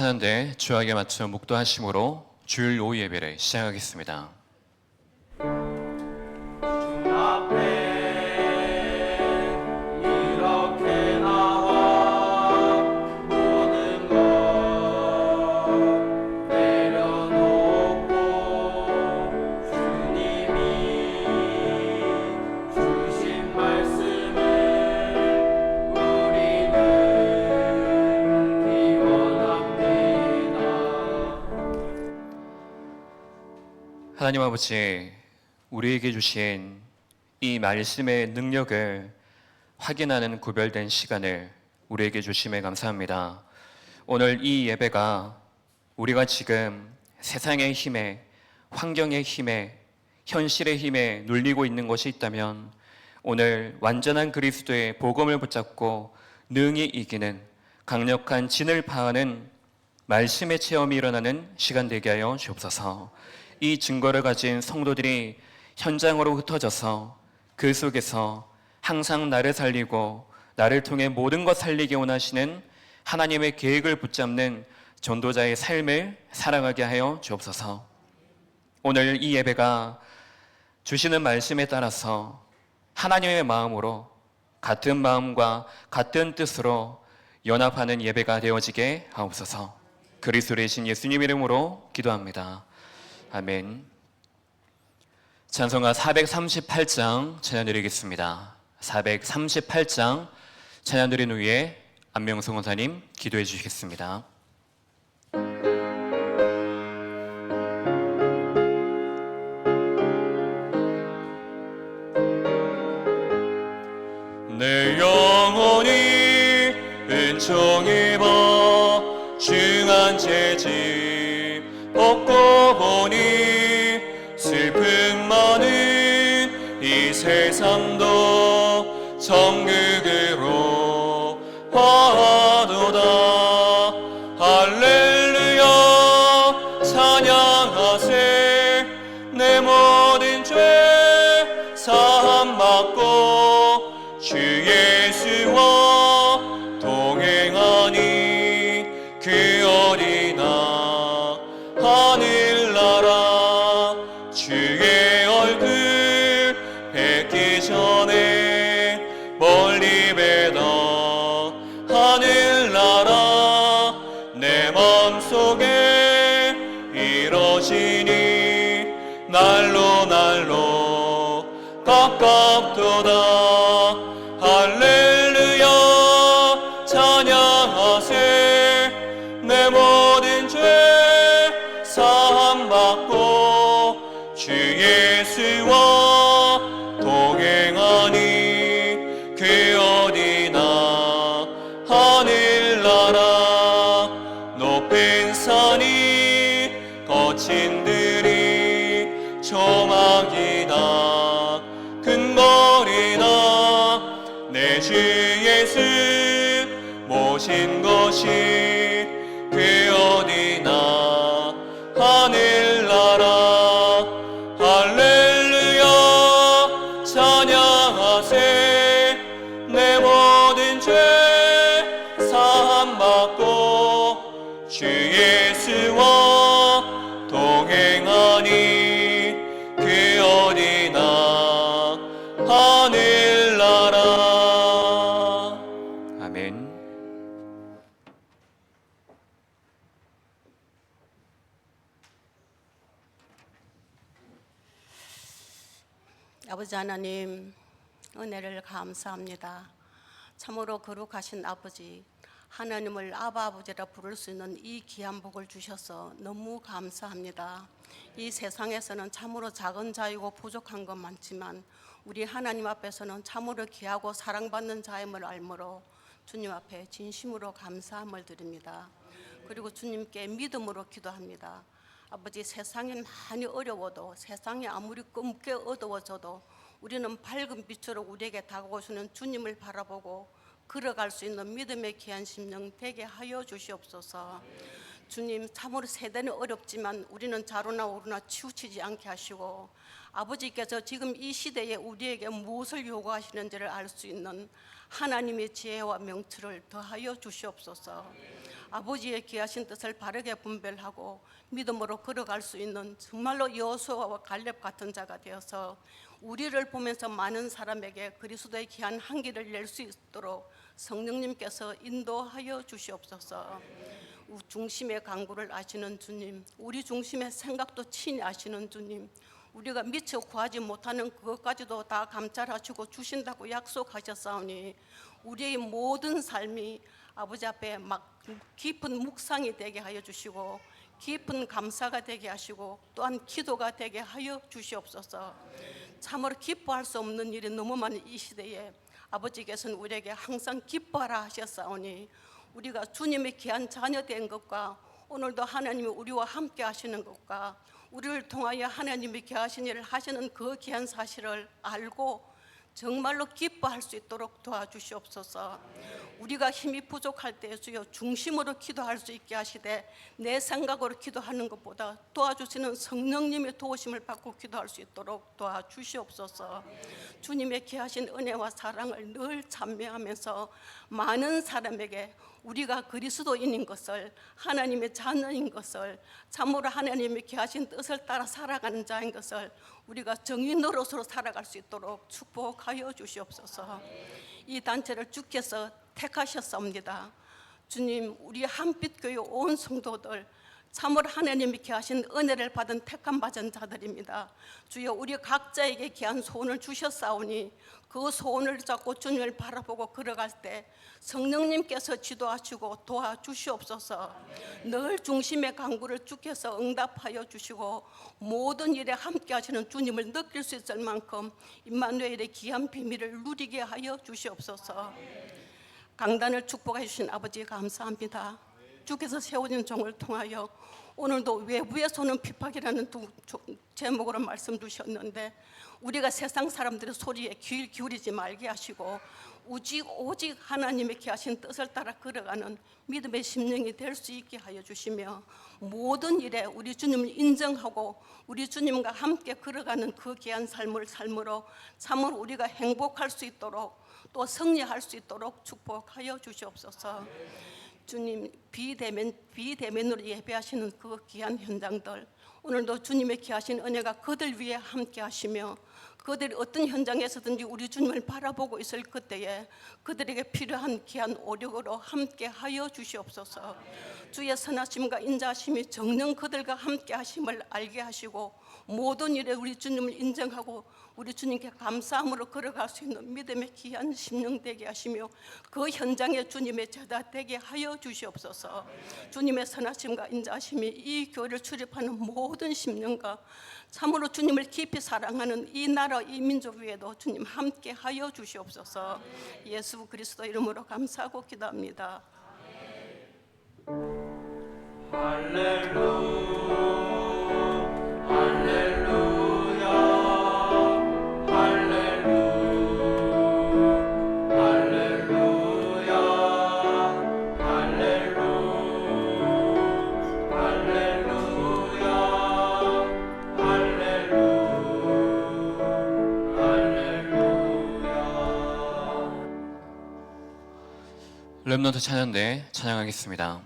찬양대 주악에 맞춰 묵도하심으로 주일 오후 예배를 시작하겠습니다. 하나님 아버지, 우리에게 주신 이 말씀의 능력을 확인하는 구별된 시간을 우리에게 주심에 감사합니다. 오늘 이 예배가 우리가 지금 세상의 힘에, 환경의 힘에, 현실의 힘에 눌리고 있는 것이 있다면 오늘 완전한 그리스도의 복음을 붙잡고 능히 이기는 강력한 진을 파하는 말씀의 체험이 일어나는 시간 되게 하여 주옵소서. 이 증거를 가진 성도들이 현장으로 흩어져서 그 속에서 항상 나를 살리고 나를 통해 모든 것 살리기 원하시는 하나님의 계획을 붙잡는 전도자의 삶을 살아가게 하여 주옵소서. 오늘 이 예배가 주시는 말씀에 따라서 하나님의 마음으로 같은 마음과 같은 뜻으로 연합하는 예배가 되어지게 하옵소서. 그리스도의 신 예수님 이름으로 기도합니다. 아멘. 찬송가 438장 찬양 드리겠습니다. 438장 찬양 드린 후에 안명성 원사님 기도해 주시겠습니다. 내 영혼이 은총 입어 중한 죄짐 벗고 보니 슬픔 많은 이 세상도 천국으로 화도다. 할렐루야 찬양하세. 내 모든 죄 사함받고 주 예수와 동행하니 그 어디나 하늘나라 주의 얼굴 뵙기 전에 멀리 뵈다. 하늘나라 내 맘속에 이뤄지니 날로 날로 가깝도다. 할렐루야 찬양하세. 내 모든 죄 사함받고 주 예수와 동행하니 그 어디나 하늘나라 높은 산이 거친 들이 조막이다. 큰 거리다. 내 주 예수 모신 것이 그 어디나 하늘나라. 할렐루야 찬양하세. 내 모든 죄 사함받고 주 예수와 동행하니 그 어디나 하늘나라. 아멘. 아버지 하나님, 은혜를 감사합니다. 참으로 거룩하신 아버지, 하나님을 아버지라 부를 수 있는 이 귀한 복을 주셔서 너무 감사합니다. 이 세상에서는 참으로 작은 자이고 부족한 것 많지만 우리 하나님 앞에서는 참으로 귀하고 사랑받는 자임을 알므로 주님 앞에 진심으로 감사함을 드립니다. 그리고 주님께 믿음으로 기도합니다. 아버지, 세상이 많이 어려워도, 세상이 아무리 검게 어두워져도 우리는 밝은 빛으로 우리에게 다가오시는 주님을 바라보고 걸어갈 수 있는 믿음의 귀한 심령 되게 하여 주시옵소서. 주님, 참으로 세대는 어렵지만 우리는 좌로나 우로나 치우치지 않게 하시고 아버지께서 지금 이 시대에 우리에게 무엇을 요구하시는지를 알 수 있는 하나님의 지혜와 명철을 더하여 주시옵소서. 아버지의 귀하신 뜻을 바르게 분별하고 믿음으로 걸어갈 수 있는 정말로 여호수아와 갈렙 같은 자가 되어서 우리를 보면서 많은 사람에게 그리스도의 귀한 향기를 낼 수 있도록 성령님께서 인도하여 주시옵소서. 중심의 강구를 아시는 주님, 우리 중심의 생각도 친히 아시는 주님, 우리가 미처 구하지 못하는 그것까지도 다 감찰하시고 주신다고 약속하셨사오니 우리의 모든 삶이 아버지 앞에 막 깊은 묵상이 되게 하여 주시고 깊은 감사가 되게 하시고 또한 기도가 되게 하여 주시옵소서. 참으로 기뻐할 수 없는 일이 너무 많은 이 시대에 아버지께서는 우리에게 항상 기뻐하라 하셨사오니 우리가 주님의 귀한 자녀 된 것과 오늘도 하나님이 우리와 함께 하시는 것과 우리를 통하여 하나님이 귀하신 일을 하시는 그 귀한 사실을 알고 정말로 기뻐할 수 있도록 도와주시옵소서. 우리가 힘이 부족할 때 주여 중심으로 기도할 수 있게 하시되 내 생각으로 기도하는 것보다 도와주시는 성령님의 도우심을 받고 기도할 수 있도록 도와주시옵소서. 주님의 귀하신 은혜와 사랑을 늘 찬미하면서 많은 사람에게 우리가 그리스도인인 것을, 하나님의 자녀인 것을, 참으로 하나님의 귀하신 뜻을 따라 살아가는 자인 것을 우리가 정의 노릇으로 살아갈 수 있도록 축복하여 주시옵소서. 이 단체를 주께서 택하셨사옵니다. 주님, 우리 한빛교회 온 성도들 참으로 하나님이 귀하신 은혜를 받은 택함 받은 자들입니다. 주여, 우리 각자에게 귀한 소원을 주셨사오니 그 소원을 잡고 주님을 바라보고 걸어갈 때 성령님께서 지도하시고 도와주시옵소서. 늘 중심의 강구를 주께서 응답하여 주시고 모든 일에 함께 하시는 주님을 느낄 수 있을 만큼 임마누엘의 귀한 비밀을 누리게 하여 주시옵소서. 강단을 축복해 주신 아버지 감사합니다. 주께서 세워진 종을 통하여 오늘도 외부에서는 핍박이라는 제목으로 말씀 주셨는데 우리가 세상 사람들의 소리에 귀를 기울이지 말게 하시고 오직 하나님의 귀하신 뜻을 따라 걸어가는 믿음의 심령이 될 수 있게 하여 주시며 모든 일에 우리 주님을 인정하고 우리 주님과 함께 걸어가는 그 귀한 삶을 삶으로 참으로 우리가 행복할 수 있도록 또 승리할 수 있도록 축복하여 주시옵소서. 주님, 비대면으로 예배하시는 그 귀한 현장들 오늘도 주님의 귀하신 은혜가 그들 위에 함께 하시며 그들이 어떤 현장에서든지 우리 주님을 바라보고 있을 그때에 그들에게 필요한 귀한 오력으로 함께 하여 주시옵소서. 주의 선하심과 인자하심이 정녕 그들과 함께 하심을 알게 하시고 모든 일에 우리 주님을 인정하고 우리 주님께 감사함으로 걸어갈 수 있는 믿음의 귀한 심령 되게 하시며 그 현장에 주님의 제자 되게 하여 주시옵소서. 주님의 선하심과 인자하심이 이 교회를 출입하는 모든 심령과 참으로 주님을 깊이 사랑하는 이 나라 이 민족 위에도 주님 함께 하여 주시옵소서. 예수 그리스도 이름으로 감사하고 기도합니다. 렘넌트 찬양대 찬양하겠습니다.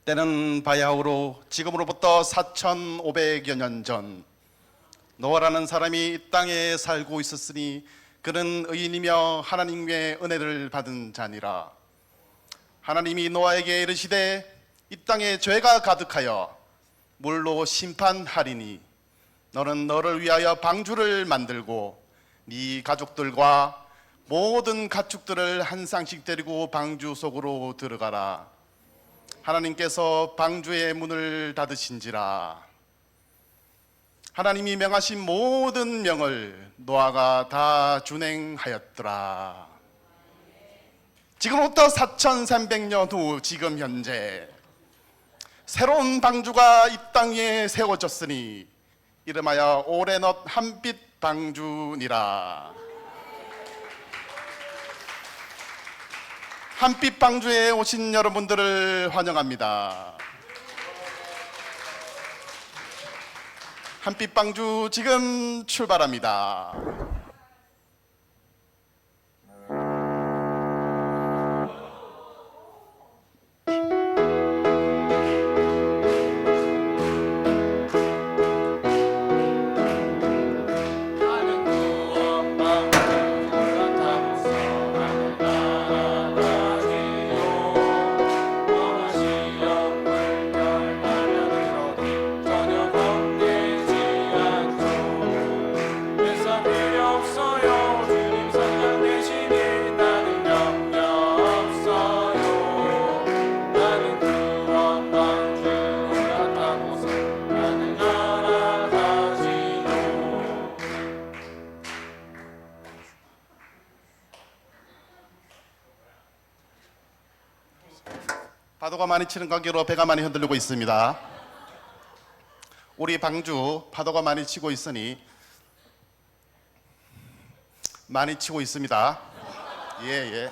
때는 바야흐로 지금으로부터 4,500여 년 전 노아라는 사람이 이 땅에 살고 있었으니 그는 의인이며 하나님의 은혜를 받은 자니라. 하나님이 노아에게 이르시되 이 땅에 죄가 가득하여 물로 심판하리니 너는 너를 위하여 방주를 만들고 네 가족들과 모든 가축들을 한 쌍씩 데리고 방주 속으로 들어가라. 하나님께서 방주의 문을 닫으신지라. 하나님이 명하신 모든 명을 노아가 다 준행하였더라. 지금부터 4300년 후 지금 현재 새로운 방주가 이 땅에 세워졌으니 이름하여 오레넛 한빛 방주니라. 한빛 방주에 오신 여러분들을 환영합니다. 한빛 방주 지금 출발합니다. 파도가 많이 치는 관계로 배가 많이 흔들리고 있습니다. 우리 방주 파도가 많이 치고 있으니 많이 치고 있습니다. 예.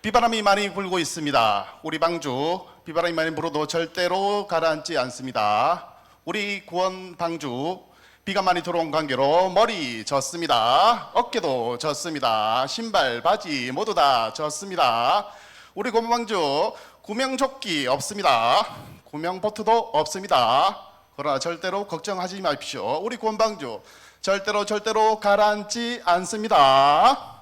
비바람이 많이 불고 있습니다. 우리 방주 비바람이 많이 불어도 절대로 가라앉지 않습니다. 우리 구원 방주 비가 많이 들어온 관계로 머리 젖습니다. 어깨도 젖습니다. 신발, 바지 모두 다 젖습니다. 우리 구명방주 구명조끼 없습니다. 구명보트도 없습니다. 그러나 절대로 걱정하지 마십시오. 우리 구원방주 절대로 가라앉지 않습니다.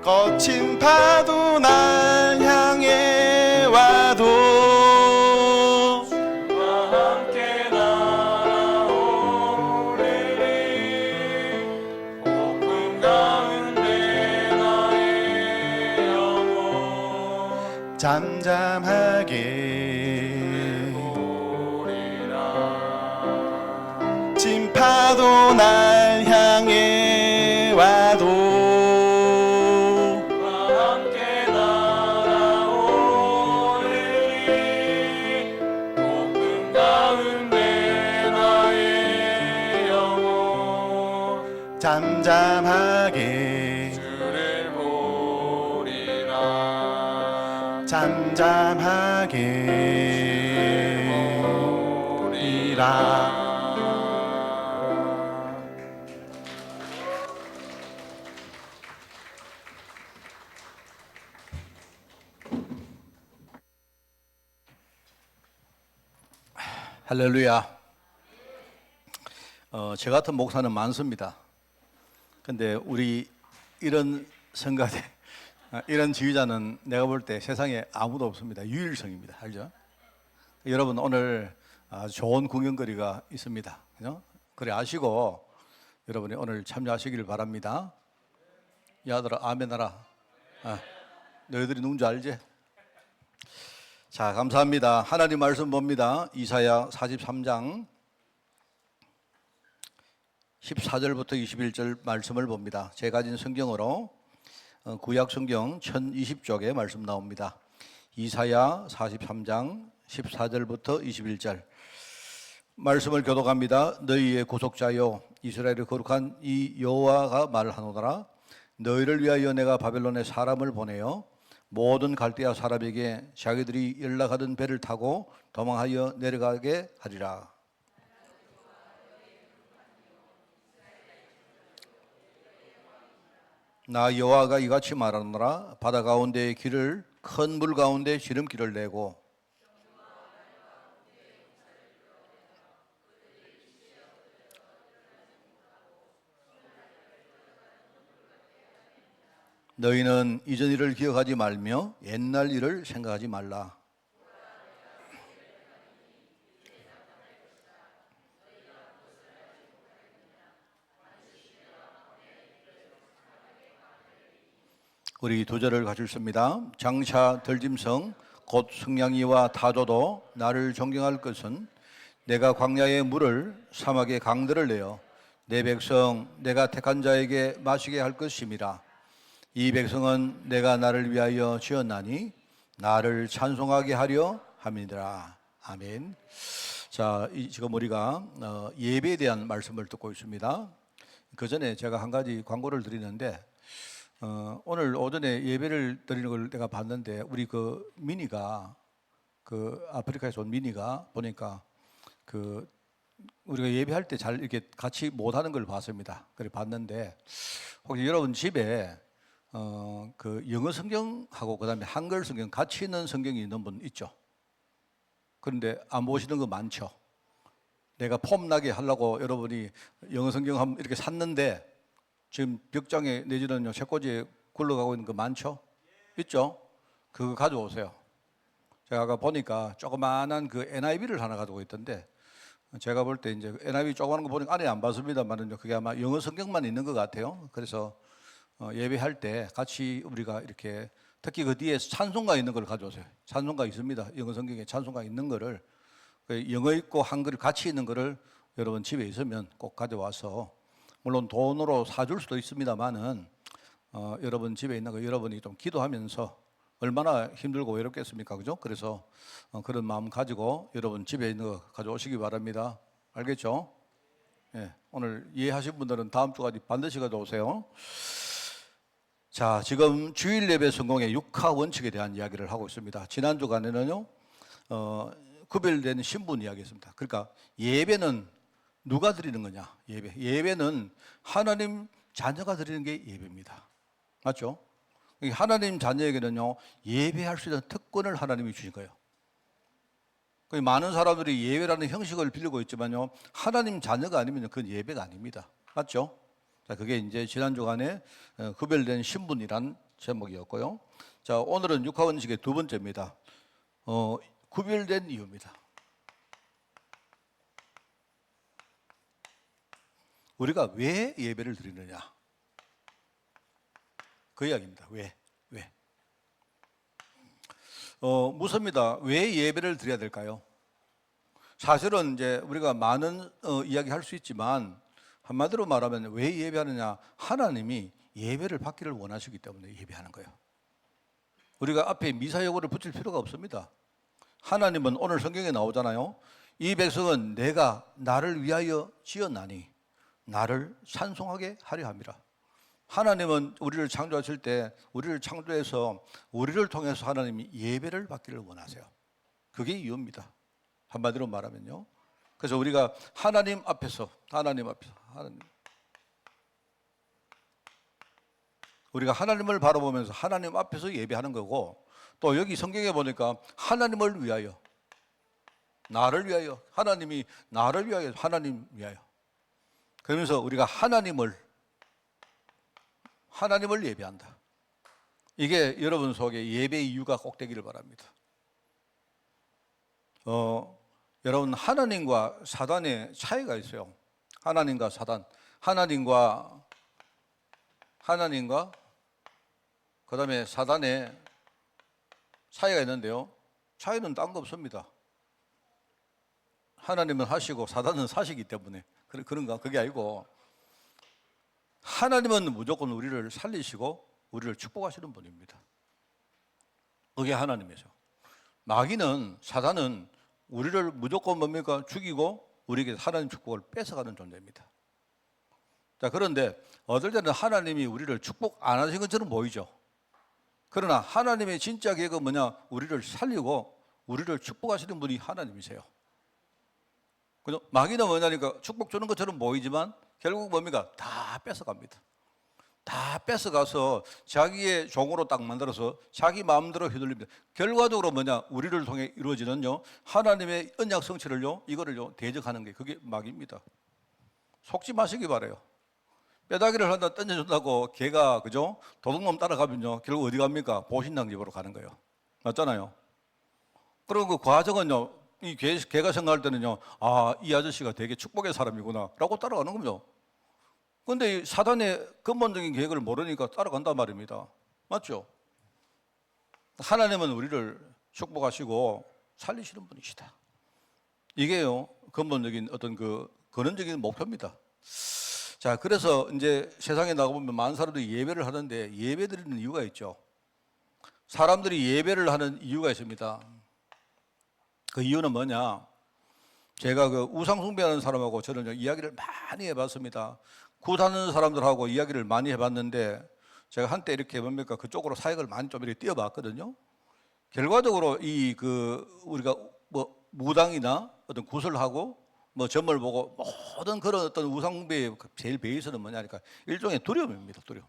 거친 파도 날 향해 와도 주와 함께 날아오리니 폭풍 가운데 나의 영혼 잠잠하게 오리라. 진 파도 날 향해 와도 잠잠하게 주를 보리라. 잠잠하게 보리라. 할렐루야. 저 같은 목사는 많습니다. 근데 우리 이런 성가대, 이런 지휘자는 내가 볼 때 세상에 아무도 없습니다. 유일성입니다. 알죠? 여러분 오늘 아주 좋은 구경거리가 있습니다. 그죠? 그래 아시고 여러분이 오늘 참여하시길 바랍니다. 야들아 아멘하라. 너희들이 누군지 알지? 자, 감사합니다. 하나님 말씀 봅니다. 이사야 43장 14절부터 21절 말씀을 봅니다. 제가 가진 성경으로 구약 성경 1020쪽에 말씀 나옵니다. 이사야 43장 14절부터 21절 말씀을 교독합니다. 너희의 구속자여 이스라엘의 거룩한 이 여호와가 말하노라. 너희를 위하여 내가 바벨론에 사람을 보내어 모든 갈대아 사람에게 자기들이 연락하던 배를 타고 도망하여 내려가게 하리라. 나 여호와가 이같이 말하노라. 바다 가운데의 길을 큰 물 가운데 지름길을 내고 너희는 이전 일을 기억하지 말며 옛날 일을 생각하지 말라. 우리 두 절을 같이 읽습니다. 장차 들짐승 곧 승냥이와 타조도 나를 존경할 것은 내가 광야의 물을 사막의 강들을 내어 내 백성 내가 택한 자에게 마시게 할 것임이라. 이 백성은 내가 나를 위하여 지었나니 나를 찬송하게 하려 함이니라. 아멘. 자, 지금 우리가 예배에 대한 말씀을 듣고 있습니다. 그 전에 제가 한 가지 광고를 드리는데 오늘 오전에 예배를 드리는 걸 내가 봤는데 우리 그 미니가 그 아프리카에서 온 미니가 보니까 그 우리가 예배할 때 잘 이렇게 같이 못하는 걸 봤습니다. 그래 봤는데 혹시 여러분 집에 그 영어 성경하고 그다음에 한글 성경 같이 있는 성경이 있는 분 있죠? 그런데 안 보시는 거 많죠? 내가 폼 나게 하려고 여러분이 영어 성경 한번 이렇게 샀는데 지금 벽장에 내지는 책꽂이에 굴러가고 있는 거 많죠? 있죠? 그거 가져오세요. 제가 아까 보니까 조그마한 그 NIV를 하나 가지고 있던데 제가 볼 때 이제 NIV 조그마한 거 보니까 안에 안 봤습니다만은 그게 아마 영어 성경만 있는 것 같아요. 그래서 예배할 때 같이 우리가 이렇게 특히 그 뒤에 찬송가 있는 걸 가져오세요. 찬송가 있습니다. 영어 성경에 찬송가 있는 거를 영어 있고 한글 같이 있는 거를 여러분 집에 있으면 꼭 가져와서 물론 돈으로 사줄 수도 있습니다만은 여러분 집에 있는 거 여러분이 좀 기도하면서 얼마나 힘들고 외롭겠습니까, 그죠? 그래서 그런 마음 가지고 여러분 집에 있는 거 가져오시기 바랍니다. 알겠죠? 예, 오늘 이해하신 분들은 다음 주까지 반드시 가져오세요. 자, 지금 주일 예배 성공의 6하 원칙에 대한 이야기를 하고 있습니다. 지난 주간에는요, 구별된 신분 이야기했습니다. 그러니까 예배는 누가 드리는 거냐? 예배는 하나님 자녀가 드리는 게 예배입니다. 맞죠? 하나님 자녀에게는요, 예배할 수 있는 특권을 하나님이 주신 거예요. 많은 사람들이 예배라는 형식을 빌리고 있지만요, 하나님 자녀가 아니면 그건 예배가 아닙니다. 맞죠? 자, 그게 이제 지난 주간에 구별된 신분이란 제목이었고요. 자, 오늘은 육하원칙의 두 번째입니다. 구별된 이유입니다. 우리가 왜 예배를 드리느냐? 그 이야기입니다. 왜? 묻습니다. 왜 예배를 드려야 될까요? 사실은 이제 우리가 많은 이야기 할 수 있지만 한마디로 말하면 왜 예배하느냐? 하나님이 예배를 받기를 원하시기 때문에 예배하는 거예요. 우리가 앞에 미사여구를 붙일 필요가 없습니다. 하나님은 오늘 성경에 나오잖아요. 이 백성은 내가 나를 위하여 지었나니 나를 찬송하게 하려 함이라. 하나님은 우리를 창조하실 때 우리를 창조해서 우리를 통해서 하나님이 예배를 받기를 원하세요. 그게 이유입니다. 한마디로 말하면요. 그래서 우리가 하나님 앞에서 우리가 하나님을 바라보면서 하나님 앞에서 예배하는 거고, 또 여기 성경에 보니까 하나님을 위하여, 나를 위하여, 하나님이 나를 위하여, 하나님 위하여. 그러면서 우리가 하나님을 예배한다. 이게 여러분 속에 예배의 이유가 꼭 되기를 바랍니다. 여러분, 하나님과 사단의 차이가 있어요. 하나님과 사단, 하나님과 그다음에 사단의 차이가 있는데요. 차이는 딴 거 없습니다. 하나님은 하시고 사단은 사시기 때문에 그런가? 그게 아니고 하나님은 무조건 우리를 살리시고 우리를 축복하시는 분입니다. 그게 하나님이죠. 마귀는, 사단은 우리를 무조건 뭡니까? 죽이고 우리에게 하나님 축복을 뺏어가는 존재입니다. 자, 그런데 어떨 때는 하나님이 우리를 축복 안 하신 것처럼 보이죠. 그러나 하나님의 진짜 계획은 뭐냐? 우리를 살리고 우리를 축복하시는 분이 하나님이세요. 그죠? 마귀는 뭐냐니까 축복 주는 것처럼 보이지만 결국 뭡니까? 다 뺏어갑니다. 다 뺏어가서 자기의 종으로 딱 만들어서 자기 마음대로 휘둘립니다. 결과적으로 뭐냐? 우리를 통해 이루어지는요, 하나님의 언약 성취를요, 이거를요, 대적하는 게 그게 마귀입니다. 속지 마시기 바래요. 뼈다귀를 하나 던져준다고 개가, 그죠? 도둑놈 따라가면요, 결국 어디 갑니까? 보신당 집으로 가는 거예요. 맞잖아요. 그리고 그 과정은요, 이 개가 생각할 때는요, 아, 이 아저씨가 되게 축복의 사람이구나 라고 따라가는 거죠. 근데 이 사단의 근본적인 계획을 모르니까 따라간단 말입니다. 맞죠? 하나님은 우리를 축복하시고 살리시는 분이시다. 이게요, 근본적인 어떤 그 근원적인 목표입니다. 자, 그래서 이제 세상에 나가보면 많은 사람들이 예배를 하는데 예배 드리는 이유가 있죠. 사람들이 예배를 하는 이유가 있습니다. 그 이유는 뭐냐? 제가 그 우상숭배하는 사람하고 저는 이야기를 많이 해봤습니다. 굿하는 사람들하고 이야기를 많이 해봤는데 제가 한때 이렇게 뭡니까 그쪽으로 사역을 많이 좀 이렇게 뛰어봤거든요. 결과적으로 이 그 우리가 뭐 무당이나 어떤 굿을 하고 뭐 점을 보고 모든 그런 어떤 우상숭배의 제일 베이스는 뭐냐니까 일종의 두려움입니다. 두려움.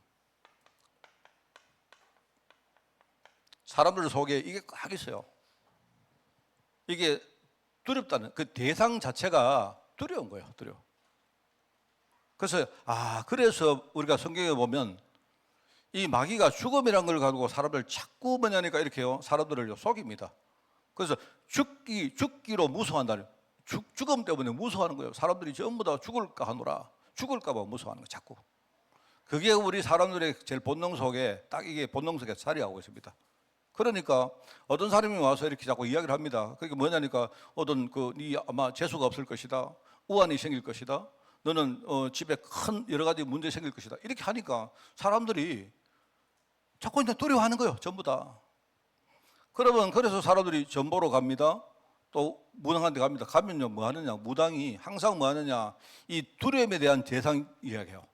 사람들 속에 이게 꽉 있어요. 이게 두렵다는 그 대상 자체가 두려운 거예요. 두려워. 그래서 그래서 우리가 성경에 보면 이 마귀가 죽음이라는 걸 가지고 사람들 자꾸 뭐냐니까 이렇게요, 사람들을 속입니다. 그래서 죽기로 무서워한다. 죽음 때문에 무서워하는 거예요. 사람들이 전부 다 죽을까 하노라. 죽을까 봐 무서워하는 거예요. 자꾸. 그게 우리 사람들의 제일 본능 속에 딱 이게 본능 속에 자리하고 있습니다. 그러니까 어떤 사람이 와서 이렇게 자꾸 이야기를 합니다. 그게 뭐냐니까 어떤 네 아마 재수가 없을 것이다. 우환이 생길 것이다. 너는 집에 큰 여러 가지 문제 생길 것이다. 이렇게 하니까 사람들이 자꾸 이제 두려워하는 거예요. 전부 다. 그러면 그래서 사람들이 점 보러 갑니다. 또 무당한테 갑니다. 가면요 뭐 하느냐? 무당이 항상 뭐 하느냐? 이 두려움에 대한 대상 이야기해요.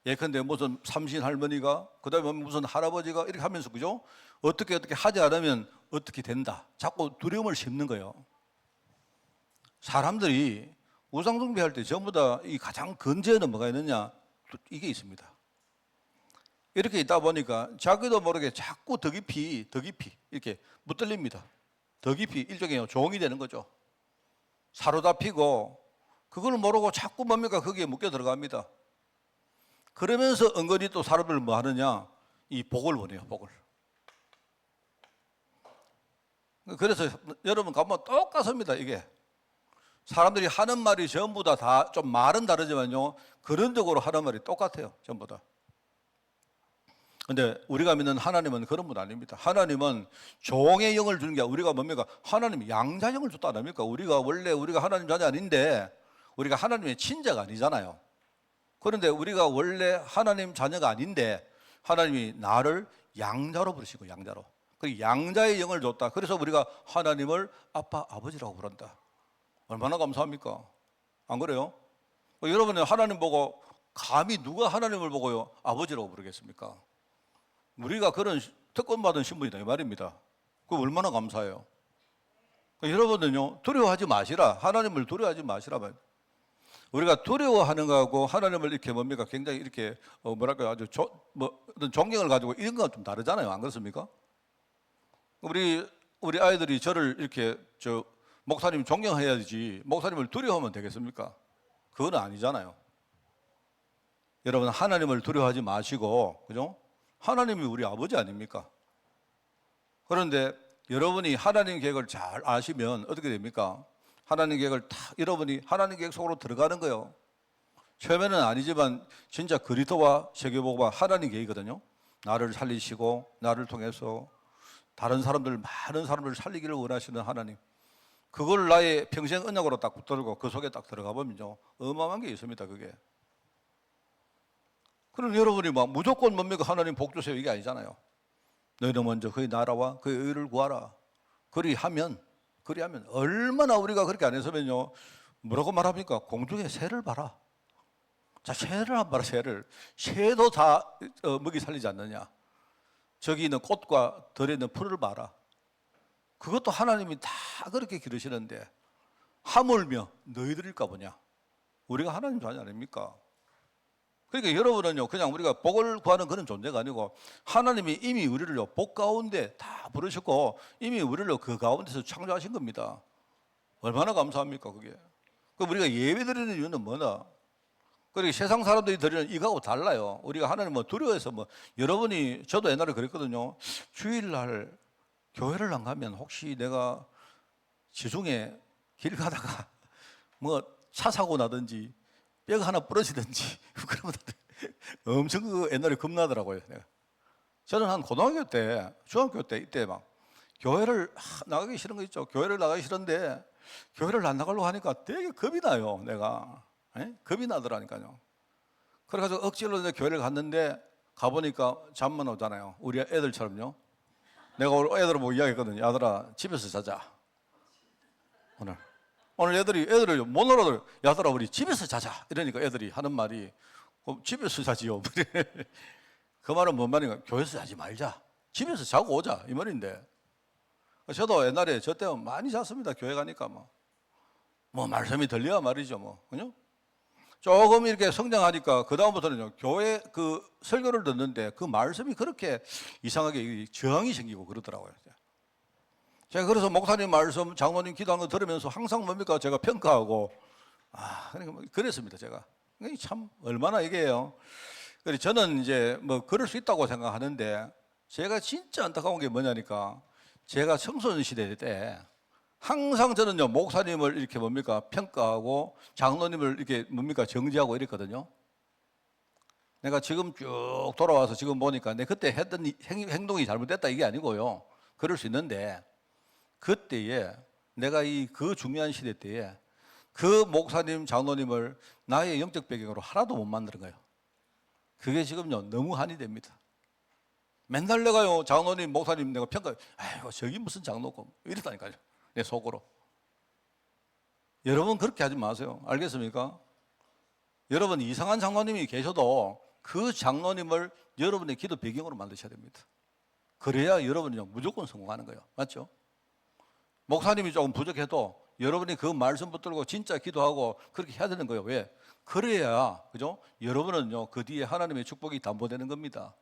예컨대 무슨 삼신 할머니가 그다음에 무슨 할아버지가 이렇게 하면서 그죠? 어떻게 하지 않으면 어떻게 된다. 자꾸 두려움을 심는 거예요. 사람들이 우상숭배할 때 전부 다 이 가장 근저에는 뭐가 있느냐? 이게 있습니다. 이렇게 있다 보니까 자기도 모르게 자꾸 더 깊이 이렇게 붙들립니다. 더 깊이 일종의 종이 되는 거죠. 사로잡히고 그걸 모르고 자꾸 뭡니까? 거기에 묶여 들어갑니다. 그러면서 은근히 또 사람을 뭐 하느냐? 이 복을 원해요, 복을. 그래서 여러분 가면 똑같습니다, 이게. 사람들이 하는 말이 전부 다 좀 말은 다르지만요, 근원적으로 하는 말이 똑같아요, 전부 다. 근데 우리가 믿는 하나님은 그런 분 아닙니다. 하나님은 종의 영을 주는 게 우리가 뭡니까? 하나님이 양자 영을 줬다 아닙니까? 우리가 하나님 자녀 아닌데 우리가 하나님의 친자가 아니잖아요. 그런데 우리가 원래 하나님 자녀가 아닌데 하나님이 나를 양자로 부르시고 양자로. 그 양자의 영을 줬다. 그래서 우리가 하나님을 아빠, 아버지라고 부른다. 얼마나 감사합니까? 안 그래요? 여러분은 하나님 보고 감히 누가 하나님을 보고요 아버지라고 부르겠습니까? 우리가 그런 특권 받은 신분이다 이 말입니다. 그 얼마나 감사해요. 여러분은요 두려워하지 마시라. 하나님을 두려워하지 마시라. 우리가 두려워하는 거하고 하나님을 이렇게 뭡니까 굉장히 이렇게 뭐랄까요 아주 어떤 존경을 가지고 이런 건 좀 다르잖아요. 안 그렇습니까? 우리 아이들이 저를 이렇게 목사님 존경해야지 목사님을 두려워하면 되겠습니까? 그건 아니잖아요. 여러분 하나님을 두려워하지 마시고 그죠? 하나님이 우리 아버지 아닙니까? 그런데 여러분이 하나님 계획을 잘 아시면 어떻게 됩니까? 하나님 계획을 여러분이 하나님 계획 속으로 들어가는 거예요. 처음에는 아니지만 진짜 그리스도와 세계복음과 하나님 계획이거든요. 나를 살리시고 나를 통해서 많은 사람들을 살리기를 원하시는 하나님. 그걸 나의 평생 언약으로 딱 붙들고 그 속에 딱 들어가 보면요 어마어마한 게 있습니다. 그게. 그럼 여러분이 막 무조건 뭡니까? 하나님 복 주세요 이게 아니잖아요. 너희는 먼저 그의 나라와 그의 의를 구하라. 그리하면 얼마나 우리가 그렇게 안 했으면요 뭐라고 말합니까? 공중에 새를 봐라. 자, 새를 안 봐라. 새도 다 먹이 살리지 않느냐. 저기 있는 꽃과 들에 있는 풀을 봐라. 그것도 하나님이 다 그렇게 기르시는데 하물며 너희들일까 보냐. 우리가 하나님 자녀 아닙니까? 그러니까 여러분은요, 그냥 우리가 복을 구하는 그런 존재가 아니고 하나님이 이미 우리를요, 복 가운데 다 부르셨고 이미 우리를 그 가운데서 창조하신 겁니다. 얼마나 감사합니까, 그게. 그럼 우리가 예배 드리는 이유는 뭐냐? 그리고 세상 사람들이 드리는 이거하고 달라요. 우리가 하나님을 두려워해서 여러분이, 저도 옛날에 그랬거든요. 주일날 교회를 안 가면 혹시 내가 지중해 길 가다가 차 사고 나든지 뼈가 하나 부러지든지 그러면 엄청 옛날에 겁나더라고요. 내가. 저는 한 고등학교 때, 중학교 때 이때 막 교회를 나가기 싫은 거 있죠. 교회를 나가기 싫은데 교회를 안 나가려고 하니까 되게 겁이 나요. 내가 겁이 나더라니까요. 그래가지고 억지로 교회를 갔는데 가보니까 잠만 오잖아요. 우리 애들처럼요. 내가 오늘 애들 보고 이야기했거든요. 아들아, 집에서 자자. 오늘 애들을 못 알아들어요. 야들아, 우리 집에서 자자. 이러니까 애들이 하는 말이 집에서 자지요. 그 말은 뭔 말인가? 교회에서 자지 말자. 집에서 자고 오자. 이 말인데. 저도 옛날에 저 때는 많이 잤습니다. 교회 가니까 말씀이 들려야 말이죠. 그죠? 조금 이렇게 성장하니까 그다음부터는요, 교회 그 설교를 듣는데 그 말씀이 그렇게 이상하게 저항이 생기고 그러더라고요. 제가 그래서 목사님 말씀, 장로님 기도한 거 들으면서 항상 뭡니까? 제가 평가하고, 그러니까 그랬습니다, 제가. 참, 얼마나 이게요. 그래서 저는 이제 그럴 수 있다고 생각하는데, 제가 진짜 안타까운 게 뭐냐니까, 제가 청소년 시대 때, 항상 저는요, 목사님을 이렇게 평가하고, 장로님을 이렇게 정지하고 이랬거든요. 내가 지금 쭉 돌아와서 지금 보니까, 내 그때 했던 행동이 잘못됐다 이게 아니고요. 그럴 수 있는데, 그때에 내가 그 중요한 시대 때에 그 목사님, 장로님을 나의 영적 배경으로 하나도 못 만드는 거예요. 그게 지금요, 너무 한이 됩니다. 맨날 내가요, 장로님, 목사님 내가 평가해. 아이고, 저기 무슨 장로고. 이랬다니까요. 내 속으로. 여러분, 그렇게 하지 마세요. 알겠습니까? 여러분, 이상한 장로님이 계셔도 그 장로님을 여러분의 기도 배경으로 만드셔야 됩니다. 그래야 여러분은요, 무조건 성공하는 거예요. 맞죠? 목사님이 조금 부족해도 여러분이 그 말씀 붙들고 진짜 기도하고 그렇게 해야 되는 거예요. 왜? 그래야, 그죠? 여러분은요, 그 뒤에 하나님의 축복이 담보되는 겁니다.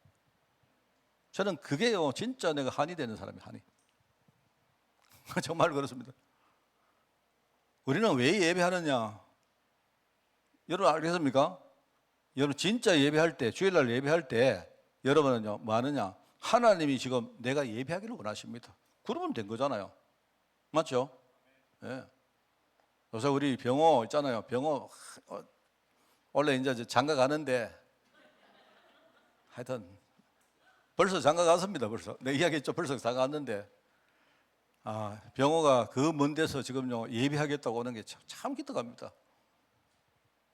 저는 그게요, 진짜 내가 한이 되는 사람이에요, 한이. 정말 그렇습니다. 우리는 왜 예배하느냐? 여러분 알겠습니까? 여러분 진짜 예배할 때, 주일날 예배할 때 여러분은요, 뭐 하느냐? 하나님이 지금 내가 예배하기를 원하십니다. 그러면 된 거잖아요. 맞죠? 예. 요새 우리 병호 있잖아요. 병호 원래 이제 장가 가는데 하여튼 벌써 장가 갔습니다. 벌써 내 이야기했죠. 벌써 장가 갔는데 병호가 그 먼 데서 지금요 예배하겠다고 오는 게 참 기특합니다.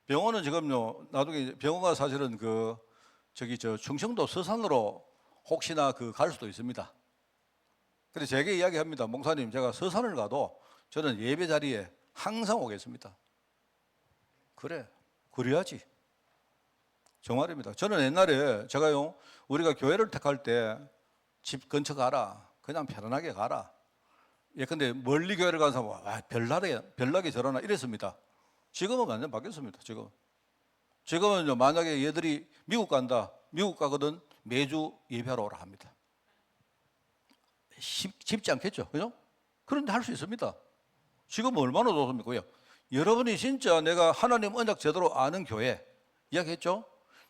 병호는 지금요 나중에 병호가 사실은 저 충청도 서산으로 혹시나 갈 수도 있습니다. 그래서 제게 이야기합니다. 목사님, 제가 서산을 가도 저는 예배 자리에 항상 오겠습니다. 그래, 그래야지. 정말입니다. 저는 옛날에 제가요, 우리가 교회를 택할 때 집 근처 가라. 그냥 편안하게 가라. 예컨대 멀리 교회를 가는 사람은 별나게 저러나 이랬습니다. 지금은 완전 바뀌었습니다. 지금은 만약에 얘들이 미국 간다. 미국 가거든 매주 예배하러 오라 합니다. 쉽지 않겠죠, 그죠? 그런데 할 수 있습니다. 지금 얼마나 좋습니까? 여러분이 진짜 내가 하나님 언약 제대로 아는 교회, 이야기했죠?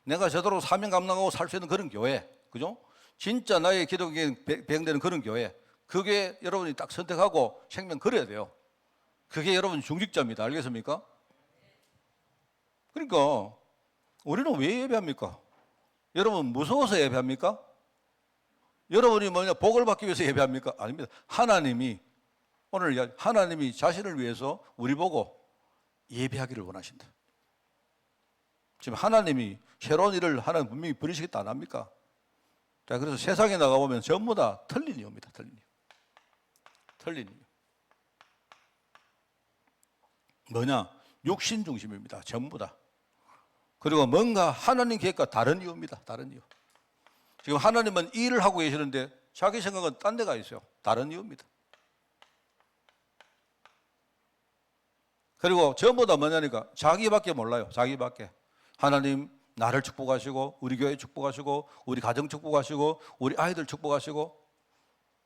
내가 제대로 사명 감당하고 살 수 있는 그런 교회, 그죠? 진짜 나의 기독에 배경되는 그런 교회, 그게 여러분이 딱 선택하고 생명 걸어야 돼요. 그게 여러분 중직자입니다. 알겠습니까? 그러니까 우리는 왜 예배합니까? 여러분 무서워서 예배합니까? 여러분이 복을 받기 위해서 예배합니까? 아닙니다. 하나님이 자신을 위해서 우리 보고 예배하기를 원하신다. 지금 하나님이 새로운 일을 하나님 분명히 부리시겠다 안 합니까? 자, 그래서 세상에 나가보면 전부 다 틀린 이유입니다. 틀린 이유. 뭐냐? 육신 중심입니다. 전부 다. 그리고 뭔가 하나님 계획과 다른 이유입니다. 다른 이유. 지금 하나님은 일을 하고 계시는데 자기 생각은 딴 데가 있어요. 다른 이유입니다. 그리고 전부 다 뭐냐니까 자기밖에 몰라요. 자기밖에. 하나님 나를 축복하시고 우리 교회 축복하시고 우리 가정 축복하시고 우리 아이들 축복하시고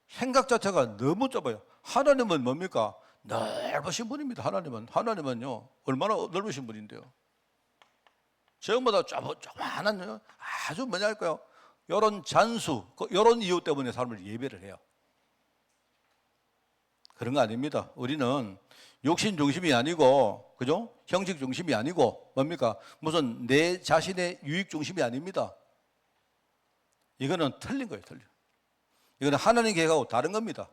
생각 자체가 너무 좁아요. 하나님은 뭡니까? 넓으신 분입니다. 하나님은요 얼마나 넓으신 분인데요. 전부 다 조그마한 아주 뭐냐 할까요? 이런 잔수, 이런 이유 때문에 사람을 예배를 해요. 그런 거 아닙니다. 우리는 욕심 중심이 아니고, 그죠? 형식 중심이 아니고, 뭡니까? 무슨 내 자신의 유익 중심이 아닙니다. 이거는 틀린 거예요, 틀려. 이거는 하나님 계획하고 다른 겁니다.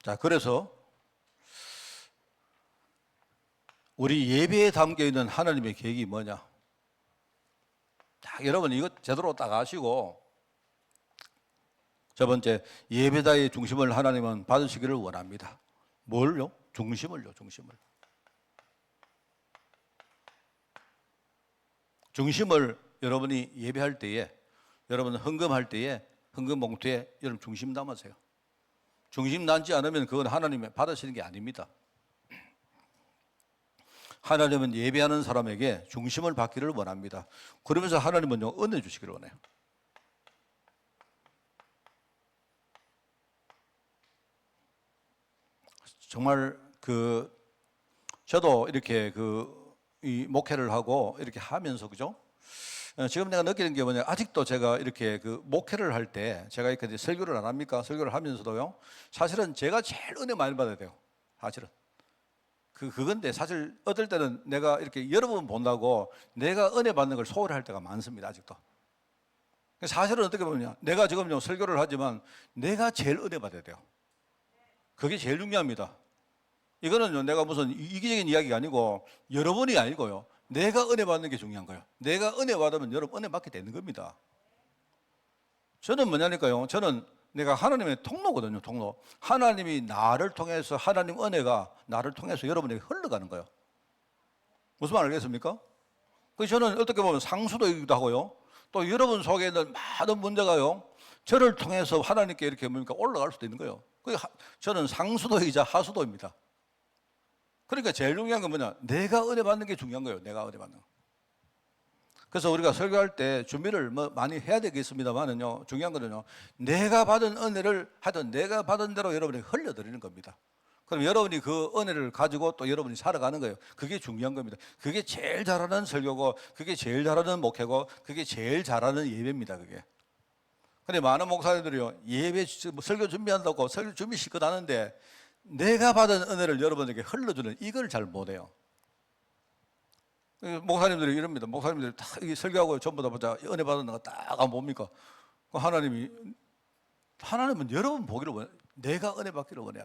자, 그래서 우리 예배에 담겨 있는 하나님의 계획이 뭐냐? 딱 여러분 이거 제대로 딱 아시고, 첫 번째, 예배다의 중심을 하나님은 받으시기를 원합니다. 뭘요? 중심을요, 중심을. 중심을 여러분이 예배할 때에, 여러분 헌금할 때에, 헌금 봉투에 여러분 중심 담으세요. 중심 남지 않으면 그건 하나님이 받으시는 게 아닙니다. 하나님은 예배하는 사람에게 중심을 받기를 원합니다. 그러면서 하나님은요, 은혜 주시기를 원해요. 정말 저도 이렇게 이 목회를 하고 이렇게 하면서 그죠? 지금 내가 느끼는 게 뭐냐? 아직도 제가 이렇게 목회를 할 때 제가 이렇게 설교를 안 합니까? 설교를 하면서도요. 사실은 제가 제일 은혜 많이 받아야 돼요. 사실은. 그건데 사실 어떨 때는 내가 이렇게 여러 번 본다고 내가 은혜 받는 걸 소홀히 할 때가 많습니다. 아직도. 사실은 어떻게 보면 내가 지금 설교를 하지만 내가 제일 은혜 받아야 돼요. 그게 제일 중요합니다. 이거는요, 내가 무슨 이기적인 이야기가 아니고 여러분이 아니고요. 내가 은혜 받는 게 중요한 거예요. 내가 은혜 받으면 여러분 은혜 받게 되는 겁니다. 저는 뭐냐니까요. 저는 내가 하나님의 통로거든요, 통로. 하나님이 나를 통해서, 하나님 은혜가 나를 통해서 여러분에게 흘러가는 거예요. 무슨 말 알겠습니까? 그래서 저는 어떻게 보면 상수도이기도 하고요. 또 여러분 속에 있는 많은 문제가요. 저를 통해서 하나님께 이렇게 뭡니까 올라갈 수도 있는 거예요. 저는 상수도이자 하수도입니다. 그러니까 제일 중요한 건 뭐냐? 내가 은혜 받는 게 중요한 거예요. 내가 은혜 받는 거. 그래서 우리가 설교할 때 준비를 많이 해야 되겠습니다만은요. 중요한 거는요. 내가 받은 은혜를 하여튼 내가 받은 대로 여러분에게 흘려드리는 겁니다. 그럼 여러분이 그 은혜를 가지고 또 여러분이 살아가는 거예요. 그게 중요한 겁니다. 그게 제일 잘하는 설교고, 그게 제일 잘하는 목회고, 그게 제일 잘하는 예배입니다. 그게. 근데 많은 목사님들이요, 예배 설교 준비한다고 설교 준비 실컷 하는데 내가 받은 은혜를 여러분에게 흘러주는 이걸 잘 못해요. 목사님들이 이럽니다. 목사님들이 다 설교하고 전부 다 보자 은혜 받은 거 딱 안 봅니까? 하나님은 여러분 보기를 원해. 내가 은혜 받기를 원해요.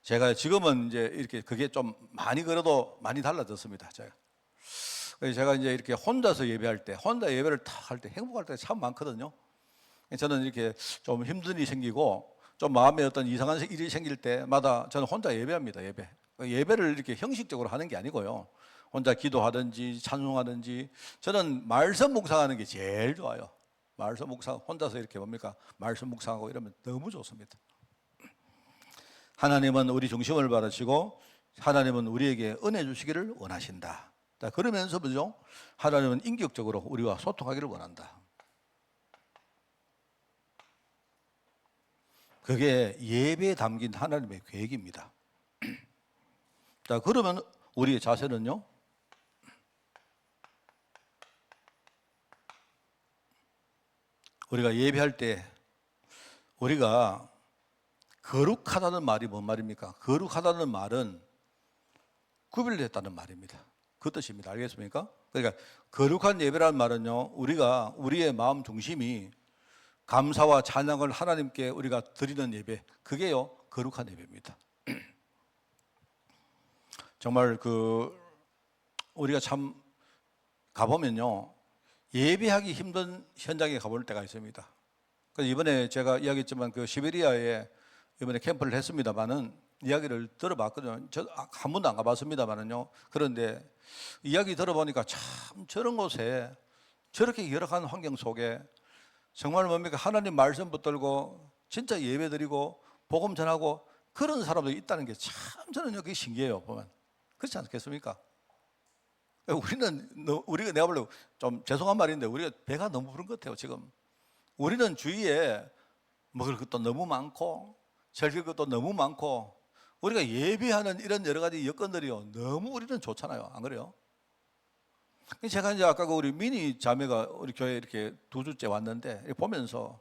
제가 지금은 이제 이렇게 그게 좀 많이 그래도 많이 달라졌습니다. 제가 이제 이렇게 혼자서 예배할 때, 혼자 예배를 탁 할 때 행복할 때가 참 많거든요. 저는 이렇게 좀 힘든 일이 생기고 좀 마음에 어떤 이상한 일이 생길 때마다 저는 혼자 예배합니다. 예배를 이렇게 형식적으로 하는 게 아니고요. 혼자 기도하든지 찬송하든지 저는 말씀 묵상하는 게 제일 좋아요. 말씀 묵상 혼자서 이렇게 뭡니까? 말씀 묵상하고 이러면 너무 좋습니다. 하나님은 우리 중심을 받으시고 하나님은 우리에게 은혜 주시기를 원하신다. 그러면서 뭐죠? 하나님은 인격적으로 우리와 소통하기를 원한다. 그게 예배에 담긴 하나님의 계획입니다. 자, 그러면 우리의 자세는요? 우리가 예배할 때 우리가 거룩하다는 말이 뭔 말입니까? 거룩하다는 말은 구별됐다는 말입니다. 그 뜻입니다. 알겠습니까? 그러니까 거룩한 예배라는 말은요, 우리가 우리의 마음 중심이 감사와 찬양을 하나님께 우리가 드리는 예배, 그게요 거룩한 예배입니다. 정말 우리가 참 가보면요 예배하기 힘든 현장에 가볼 때가 있습니다. 그래서 이번에 제가 이야기했지만 시베리아에 이번에 캠프를 했습니다만은 이야기를 들어봤거든요. 저 한 번도 안 가봤습니다만은요. 그런데 이야기 들어보니까 참 저런 곳에 저렇게 열악한 환경 속에 정말 뭡니까 하나님 말씀 붙들고 진짜 예배드리고 복음 전하고 그런 사람들이 있다는 게 참 저는 여기 신기해요. 보면 그렇지 않겠습니까? 우리가 내가 볼래 좀 죄송한 말인데 우리가 배가 너무 부른 것 같아요. 지금 우리는 주위에 먹을 것도 너무 많고 즐길 것도 너무 많고 우리가 예배하는 이런 여러 가지 여건들이요 너무 우리는 좋잖아요. 안 그래요? 제가 이제 아까 우리 미니 자매가 우리 교회에 이렇게 2주째 왔는데 보면서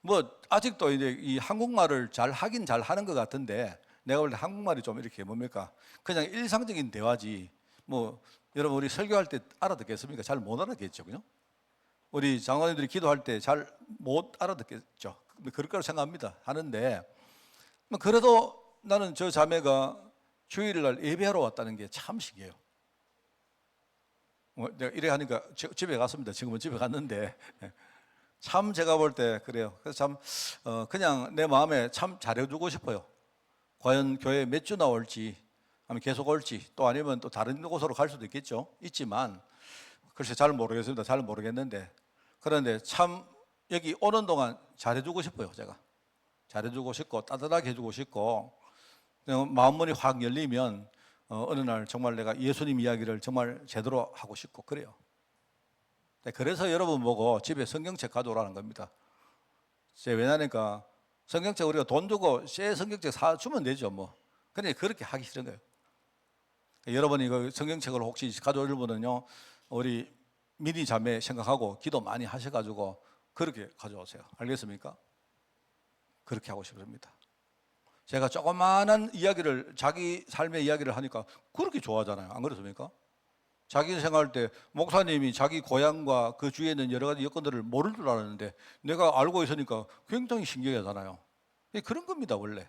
뭐 아직도 이제 이 한국말을 잘 하긴 잘 하는 것 같은데 내가 볼 때 한국말이 좀 이렇게 뭡니까 그냥 일상적인 대화지 뭐 여러분 우리 설교할 때 알아듣겠습니까? 잘 못 알아듣겠죠, 그죠? 우리 장로님들이 기도할 때 잘 못 알아듣겠죠. 그럴 거라고 생각합니다. 하는데 그래도 나는 저 자매가 주일날 예배하러 왔다는 게 참 신기해요. 내가 이래 하니까 집에 갔습니다. 지금은 집에 갔는데 참 제가 볼 때 그래요. 그래서 참 그냥 내 마음에 참 잘해주고 싶어요. 과연 교회 몇 주 나올지 아니면 계속 올지 또 아니면 또 다른 곳으로 갈 수도 있겠죠. 있지만 글쎄 잘 모르겠습니다. 잘 모르겠는데 그런데 참 여기 오는 동안 잘해주고 싶어요. 제가 잘해주고 싶고 따뜻하게 해주고 싶고 마음문이 확 열리면 어느 날 정말 내가 예수님 이야기를 정말 제대로 하고 싶고 그래요. 그래서 여러분 보고 집에 성경책 가져오라는 겁니다. 왜냐니까 성경책 우리가 돈 주고 새 성경책 사주면 되죠 뭐. 근데 그렇게 하기 싫은 거예요. 여러분이 그 성경책을 혹시 가져올 분은요 우리 미니 자매 생각하고 기도 많이 하셔가지고 그렇게 가져오세요. 알겠습니까? 그렇게 하고 싶습니다. 제가 조그마한 이야기를 자기 삶의 이야기를 하니까 그렇게 좋아하잖아요. 안 그렇습니까? 자기 생각할 때 목사님이 자기 고향과 그 주위에 있는 여러 가지 여건들을 모를 줄 알았는데 내가 알고 있으니까 굉장히 신기하잖아요. 그런 겁니다 원래.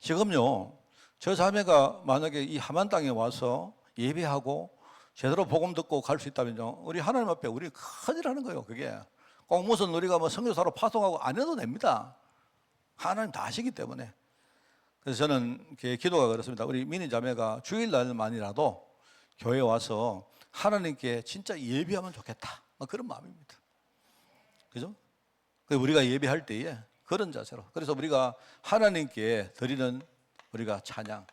지금요 저 자매가 만약에 이 하만 땅에 와서 예배하고 제대로 복음 듣고 갈 수 있다면요 우리 하나님 앞에 우리 큰일 하는 거예요. 그게 꼭 무슨 우리가 뭐 선교사로 파송하고 안 해도 됩니다. 하나님 다 아시기 때문에. 그래서 저는 기도가 그렇습니다. 우리 미니 자매가 주일날만이라도 교회에 와서 하나님께 진짜 예배하면 좋겠다. 그런 마음입니다. 그죠? 우리가 예배할 때에 그런 자세로. 그래서 우리가 하나님께 드리는 우리가 찬양.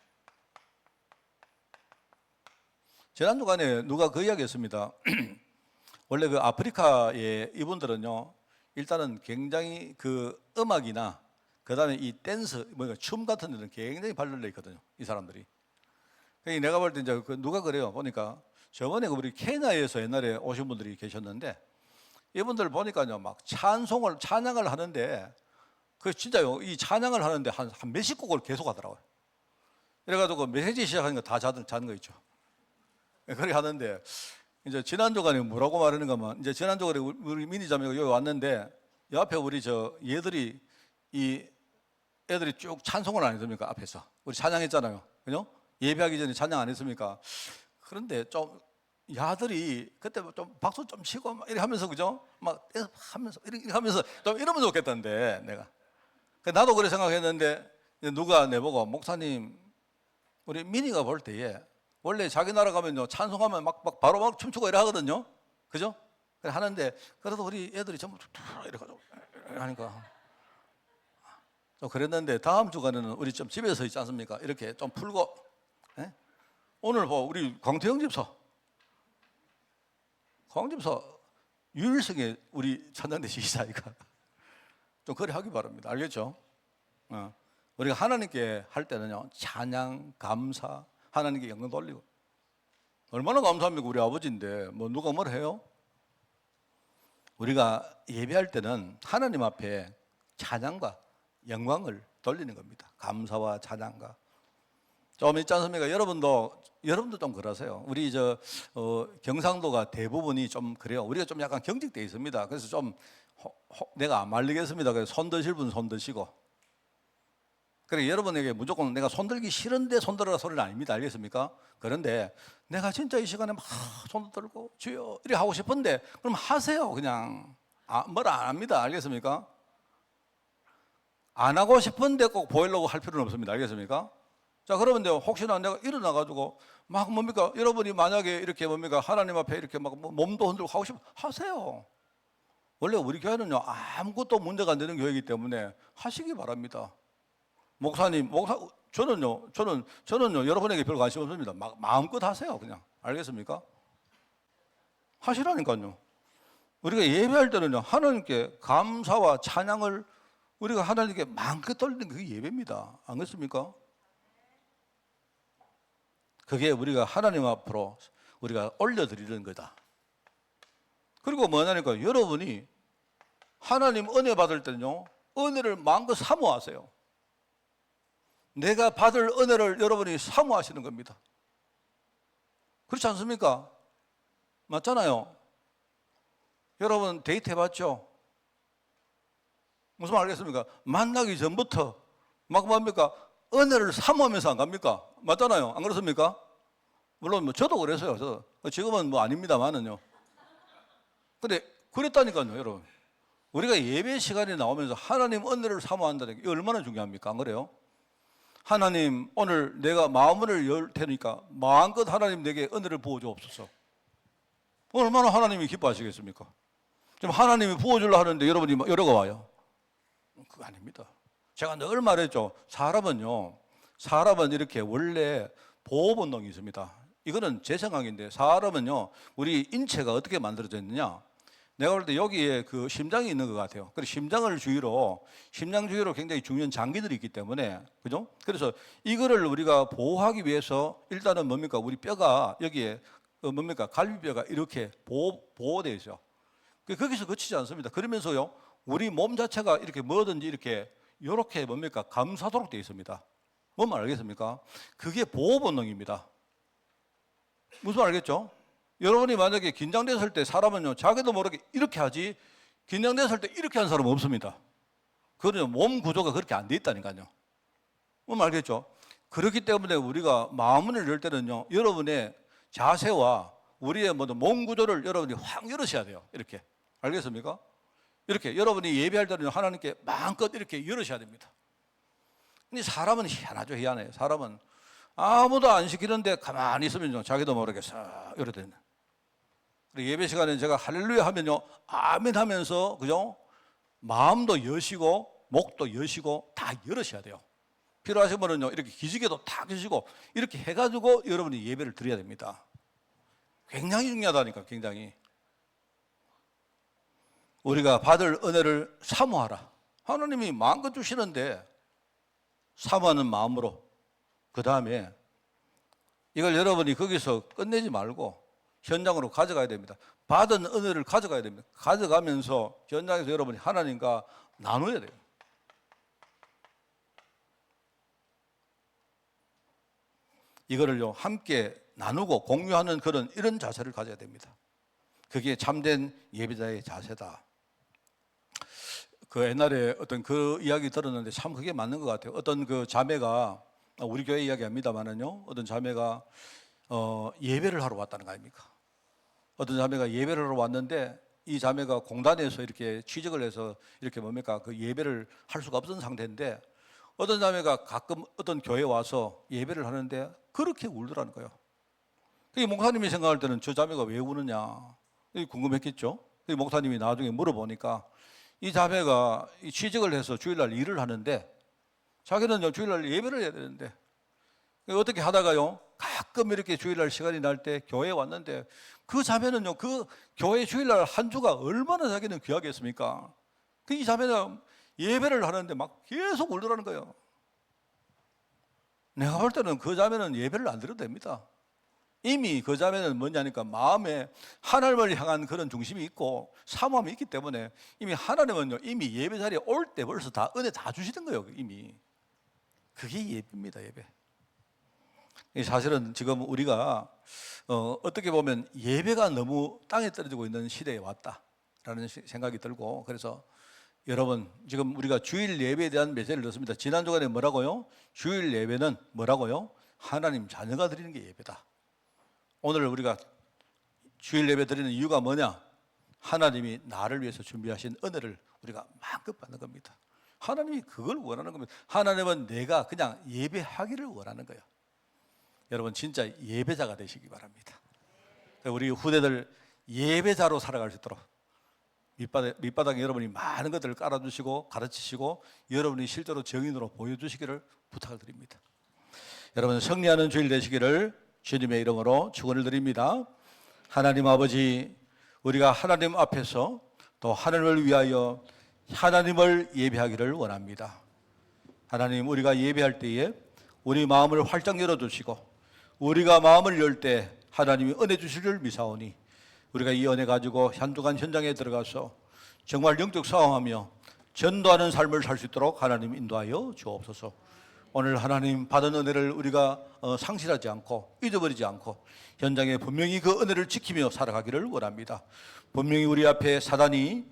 지난 주간에 누가 그 이야기 했습니다. 원래 그 아프리카의 이분들은요, 일단은 굉장히 그 음악이나 그 다음에 이 댄스, 춤 같은 데는 굉장히 발달되어 있거든요. 이 사람들이. 내가 볼 때 이제 누가 그래요. 보니까 저번에 우리 케냐에서 옛날에 오신 분들이 계셨는데 이분들 보니까요, 막 찬양을 하는데 그 진짜요, 이 찬양을 하는데 한 몇십 곡을 계속 하더라고요. 그래가지고 메시지 시작하니까 다 자는 거 있죠. 그렇게 하는데 이제 지난주간에 뭐라고 말하는가 하면 이제 지난주간에 우리 미니 자매가 여기 왔는데 옆에 우리 애들이 쭉 찬송을 안 했습니까? 앞에서. 우리 찬양했잖아요. 그죠? 예배하기 전에 찬양 안 했습니까? 그런데 좀, 야들이 그때 좀 박수 좀 치고 막 이렇게 하면서, 그죠? 막 하면서, 이렇게 하면서 좀 이러면 좋겠다는데, 내가. 나도 그래 생각했는데, 누가 내보고, 목사님, 우리 미니가 볼 때에, 원래 자기 나라 가면요, 찬송하면 바로 막 춤추고 이래 하거든요? 그죠? 그래 하는데, 그래도 우리 애들이 전부 이렇게 하니까. 좀 그랬는데 다음 주간에는 우리 좀 집에서 있지 않습니까? 이렇게 좀 풀고 오늘 우리 광태영 집사 유일성에 우리 찬양대 시사이가 좀 그래 하기 바랍니다. 알겠죠? 우리가 하나님께 할 때는요 찬양, 감사, 하나님께 영광 돌리고 얼마나 감사합니까? 우리 아버지인데 뭐 누가 뭘 해요? 우리가 예배할 때는 하나님 앞에 찬양과 영광을 돌리는 겁니다. 감사와 찬양과. 좀 있지 않습니까? 여러분도 좀 그러세요. 우리 경상도가 대부분이 좀 그래요. 우리가 좀 약간 경직되어 있습니다. 그래서 좀 내가 안 말리겠습니다. 그래서 손 드실 분 손 드시고. 그래 여러분에게 무조건 내가 손 들기 싫은데 손 들으라 소리는 아닙니다. 알겠습니까? 그런데 내가 진짜 이 시간에 막 손 들고 주여 이렇게 하고 싶은데 그럼 하세요. 그냥 뭐라 안 합니다. 알겠습니까? 안 하고 싶은데 꼭 보이려고 할 필요는 없습니다. 알겠습니까? 자, 그러면 혹시나 내가 일어나가지고 막 뭡니까? 여러분이 만약에 이렇게 뭡니까? 하나님 앞에 이렇게 막 몸도 흔들고 하고 싶으면 하세요. 원래 우리 교회는요, 아무것도 문제가 안 되는 교회이기 때문에 하시기 바랍니다. 목사님, 저는요, 여러분에게 별 관심 없습니다. 마음껏 하세요, 그냥. 알겠습니까? 하시라니까요. 우리가 예배할 때는요, 하나님께 감사와 찬양을 우리가 하나님께 마음껏 돌리는 그게 예배입니다. 안 그렇습니까? 그게 우리가 하나님 앞으로 우리가 올려드리는 거다. 그리고 뭐냐니까 여러분이 하나님 은혜 받을 때는요, 은혜를 마음껏 사모하세요. 내가 받을 은혜를 여러분이 사모하시는 겁니다. 그렇지 않습니까? 맞잖아요. 여러분 데이트 해봤죠? 무슨 말 알겠습니까? 만나기 전부터 막 뭡니까? 은혜를 사모하면서 안 갑니까? 맞잖아요. 안 그렇습니까? 물론 뭐 저도 그랬어요. 지금은 뭐 아닙니다만은요. 근데 그랬다니까요, 여러분. 우리가 예배 시간에 나오면서 하나님 은혜를 사모한다는 게 얼마나 중요합니까? 안 그래요? 하나님, 오늘 내가 마음을 열 테니까 마음껏 하나님 내게 은혜를 부어주옵소서. 얼마나 하나님이 기뻐하시겠습니까? 지금 하나님이 부어주려 하는데 여러분이 여러가 와요. 그거 아닙니다. 제가 늘 말했죠. 사람은 이렇게 원래 보호 본능이 있습니다. 이거는 제 생각인데 사람은요, 우리 인체가 어떻게 만들어져 있느냐? 내가 볼 때 여기에 그 심장이 있는 것 같아요. 그래서 심장 주위로 굉장히 중요한 장기들이 있기 때문에, 그죠? 그래서 이거를 우리가 보호하기 위해서 일단은 뭡니까? 우리 뼈가 여기에 뭡니까? 갈비뼈가 이렇게 보호되어 있어요. 거기서 그치지 않습니다. 그러면서요, 우리 몸 자체가 이렇게 뭐든지 이렇게 뭡니까? 감사도록 되어 있습니다. 뭔 말 알겠습니까? 그게 보호 본능입니다. 무슨 말 알겠죠? 여러분이 만약에 긴장됐을 때 사람은요, 자기도 모르게 이렇게 하지, 긴장됐을 때 이렇게 하는 사람은 없습니다. 그거는 몸 구조가 그렇게 안 돼 있다니까요. 뭔 말 알겠죠? 그렇기 때문에 우리가 마음을 열 때는요, 여러분의 자세와 우리의 모든 몸 구조를 여러분이 확 열으셔야 돼요. 이렇게. 알겠습니까? 이렇게 여러분이 예배할 때는 하나님께 마음껏 이렇게 열으셔야 됩니다. 근데 사람은 희한하죠, 희한해요. 사람은 아무도 안 시키는데 가만히 있으면 자기도 모르게 싹 이래 되는. 예배 시간에 제가 할렐루야 하면요, 아멘 하면서, 그죠? 마음도 여시고, 목도 여시고, 다 열으셔야 돼요. 필요하신 분은요, 이렇게 기지개도 탁 여시고, 이렇게 해가지고 여러분이 예배를 드려야 됩니다. 굉장히 중요하다니까, 굉장히. 우리가 받을 은혜를 사모하라. 하나님이 마음껏 주시는데, 사모하는 마음으로, 그 다음에 이걸 여러분이 거기서 끝내지 말고, 현장으로 가져가야 됩니다. 받은 은혜를 가져가야 됩니다. 가져가면서 현장에서 여러분이 하나님과 나눠야 돼요. 이거를요, 함께 나누고 공유하는 이런 자세를 가져야 됩니다. 그게 참된 예배자의 자세다. 그 옛날에 어떤 그 이야기 들었는데 참 그게 맞는 것 같아요. 어떤 그 자매가, 우리 교회 이야기합니다만은요, 어떤 자매가 예배를 하러 왔다는 거 아닙니까? 어떤 자매가 예배를 하러 왔는데 이 자매가 공단에서 이렇게 취직을 해서 이렇게 뭡니까? 그 예배를 할 수가 없던 상태인데 어떤 자매가 가끔 어떤 교회에 와서 예배를 하는데 그렇게 울더라는 거예요. 그 목사님이 생각할 때는 저 자매가 왜 우느냐 궁금했겠죠. 그 목사님이 나중에 물어보니까 이 자매가 취직을 해서 주일날 일을 하는데 자기는 주일날 예배를 해야 되는데 어떻게 하다가요, 가끔 이렇게 주일날 시간이 날 때 교회에 왔는데 그 자매는요, 그 교회 주일날 한 주가 얼마나 자기는 귀하겠습니까? 이 자매는 예배를 하는데 막 계속 울더라는 거예요. 내가 볼 때는 그 자매는 예배를 안 드려도 됩니다. 이미 그 자매는 뭐냐니까 마음에 하나님을 향한 그런 중심이 있고 사모함이 있기 때문에 이미 하나님은요, 이미 예배 자리에 올 때 벌써 다 은혜 다 주시는 거예요, 이미. 그게 예배입니다, 예배. 사실은 지금 우리가 어떻게 보면 예배가 너무 땅에 떨어지고 있는 시대에 왔다라는 생각이 들고, 그래서 여러분 지금 우리가 주일 예배에 대한 메시지를 넣습니다. 지난 주간에 뭐라고요? 주일 예배는 뭐라고요? 하나님 자녀가 드리는 게 예배다. 오늘 우리가 주일 예배 드리는 이유가 뭐냐? 하나님이 나를 위해서 준비하신 은혜를 우리가 마음껏 받는 겁니다. 하나님이 그걸 원하는 겁니다. 하나님은 내가 그냥 예배하기를 원하는 거예요. 여러분 진짜 예배자가 되시기 바랍니다. 우리 후대들 예배자로 살아갈 수 있도록 밑바닥에 여러분이 많은 것들을 깔아주시고 가르치시고 여러분이 실제로 정인으로 보여주시기를 부탁을 드립니다. 여러분 승리하는 주일 되시기를 주님의 이름으로 축원을 드립니다. 하나님 아버지, 우리가 하나님 앞에서 또 하나님을 위하여 하나님을 예배하기를 원합니다. 하나님, 우리가 예배할 때에 우리 마음을 활짝 열어주시고 우리가 마음을 열 때 하나님이 은혜 주실 줄 미사오니 우리가 이 은혜 가지고 한 주간 현장에 들어가서 정말 영적 싸움하며 전도하는 삶을 살 수 있도록 하나님 인도하여 주옵소서. 오늘 하나님 받은 은혜를 우리가 상실하지 않고 잊어버리지 않고 현장에 분명히 그 은혜를 지키며 살아가기를 원합니다. 분명히 우리 앞에 사단이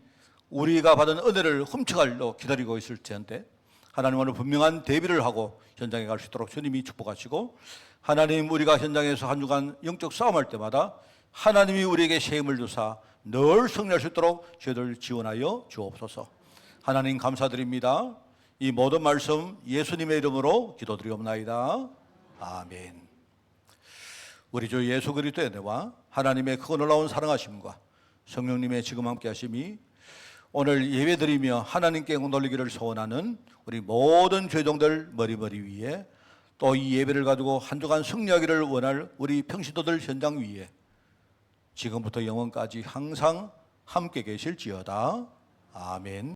우리가 받은 은혜를 훔쳐가려 기다리고 있을 텐데 하나님 오늘 분명한 대비를 하고 현장에 갈 수 있도록 주님이 축복하시고, 하나님 우리가 현장에서 한 주간 영적 싸움할 때마다 하나님이 우리에게 새 힘을 주사 늘 승리할 수 있도록 저희들 지원하여 주옵소서. 하나님 감사드립니다. 이 모든 말씀 예수님의 이름으로 기도드리옵나이다. 아멘. 우리 주 예수 그리스도의 은혜와 하나님의 크고 놀라운 사랑하심과 성령님의 지금 함께 하심이 오늘 예배드리며 하나님께 영광 돌리기를 소원하는 우리 모든 죄종들 머리머리 위에, 또 이 예배를 가지고 한 주간 승리하기를 원할 우리 평신도들 현장 위에 지금부터 영원까지 항상 함께 계실지어다. 아멘.